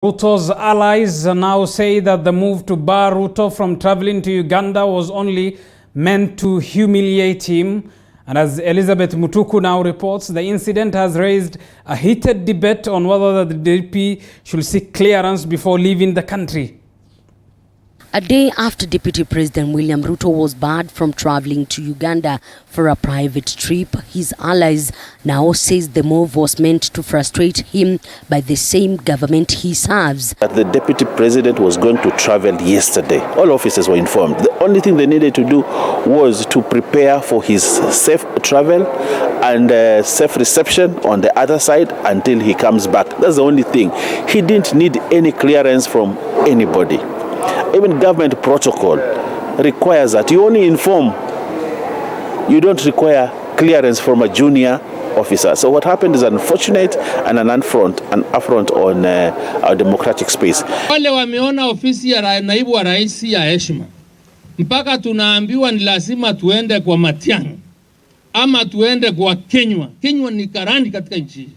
Ruto's allies now say that the move to bar Ruto from traveling to Uganda was only meant to humiliate him. And as Elizabeth Mutuku now reports, the incident has raised a heated debate on whether the DP should seek clearance before leaving the country. A day after Deputy President William Ruto was barred from traveling to Uganda for a private trip, his allies now says the move was meant to frustrate him by the same government he serves. That the Deputy President was going to travel yesterday. All officers were informed. The only thing they needed to do was to prepare for his safe travel and safe reception on the other side until he comes back. That's the only thing. He didn't need any clearance from anybody. Even government protocol requires that you only inform. You don't require clearance from a junior officer. So what happened is unfortunate and an affront on our democratic space. Wale wameona ofisi ya naibu wa rais ya heshima. Mpaka tunaambiwa ni lazima tuende kwa Matiang'i ama tuende kwa Kenywa. Kenywa ni karani katika nchi.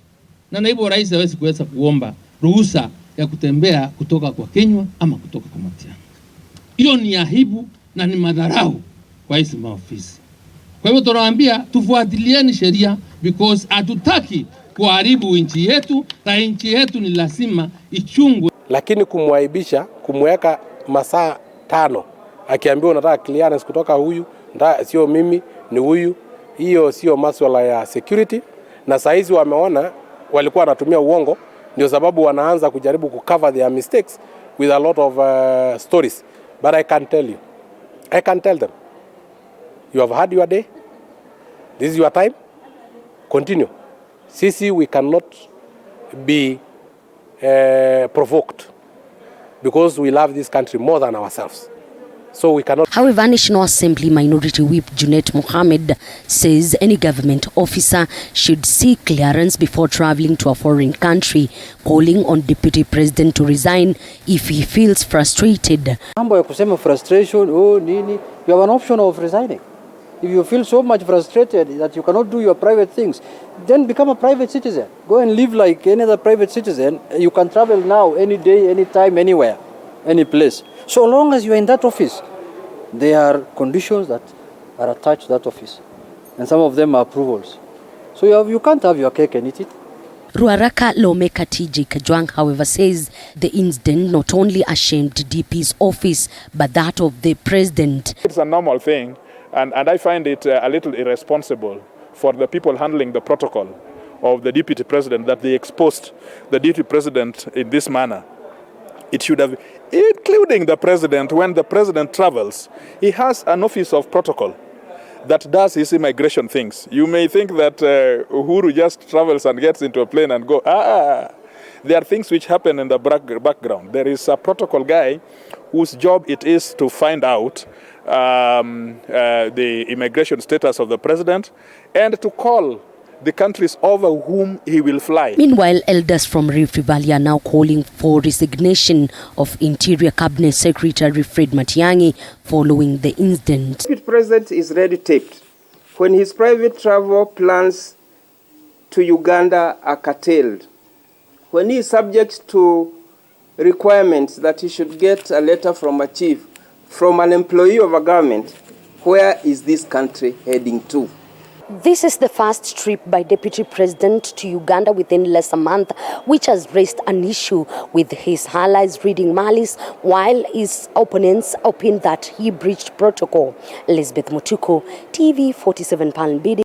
Na naibu wa rais hawezi kuweza kuomba ruhusa ya kutembea kutoka kwa Kenywa ama kutoka kwa Matiang'i. Hiyo ni aibu na ni madharau kwa hizi maofisi. Kwa hivyo tunawaambia tufuatilieni sheria because hatutaki kuharibu nchi yetu na nchi yetu ni lazima ichungwe. Lakini kumwaibisha, kumweka masaa 5 akiambiwa unataka clearance kutoka huyu, sio mimi ni huyu, hiyo sio masuala ya security. Na saizi wameona walikuwa wanatumia uongo, ndio sababu wanaanza kujaribu kucover their mistakes with a lot of stories. But I can tell you, I can tell them, you have had your day, this is your time, continue. Sisi, we cannot be provoked because we love this country more than ourselves. So we cannot. However, National Assembly Minority Whip Junet Mohammed says any government officer should seek clearance before traveling to a foreign country, calling on Deputy President to resign if he feels frustrated. Mambo ya kusema frustration, nini, you have an option of resigning. If you feel so much frustrated that you cannot do your private things, then become a private citizen. Go and live like any other private citizen. You can travel now, any day, any time, anywhere, any place. So long as you are in that office, there are conditions that are attached to that office. And some of them are approvals. So you can't have your cake and eat it. Ruaraka lawmaker TJ Kajwang, however, says the incident not only ashamed DP's office, but that of the president. It's a normal thing, and I find it a little irresponsible for the people handling the protocol of the deputy president that they exposed the deputy president in this manner. It should have, including the president, when the president travels, he has an office of protocol that does his immigration things. You may think that Uhuru just travels and gets into a plane and go, there are things which happen in the background. There is a protocol guy whose job it is to find out the immigration status of the president and to call the countries over whom he will fly. Meanwhile, elders from Rift Valley are now calling for resignation of Interior Cabinet Secretary Fred Matiang'i following the incident. The president is red-taped when his private travel plans to Uganda are curtailed, when he is subject to requirements that he should get a letter from a chief, from an employee of a government. Where is this country heading to? This is the first trip by Deputy President to Uganda within less than a month, which has raised an issue with his allies reading malice, while his opponents opine that he breached protocol. Elizabeth Mutuku, TV 47 Palm Bidi.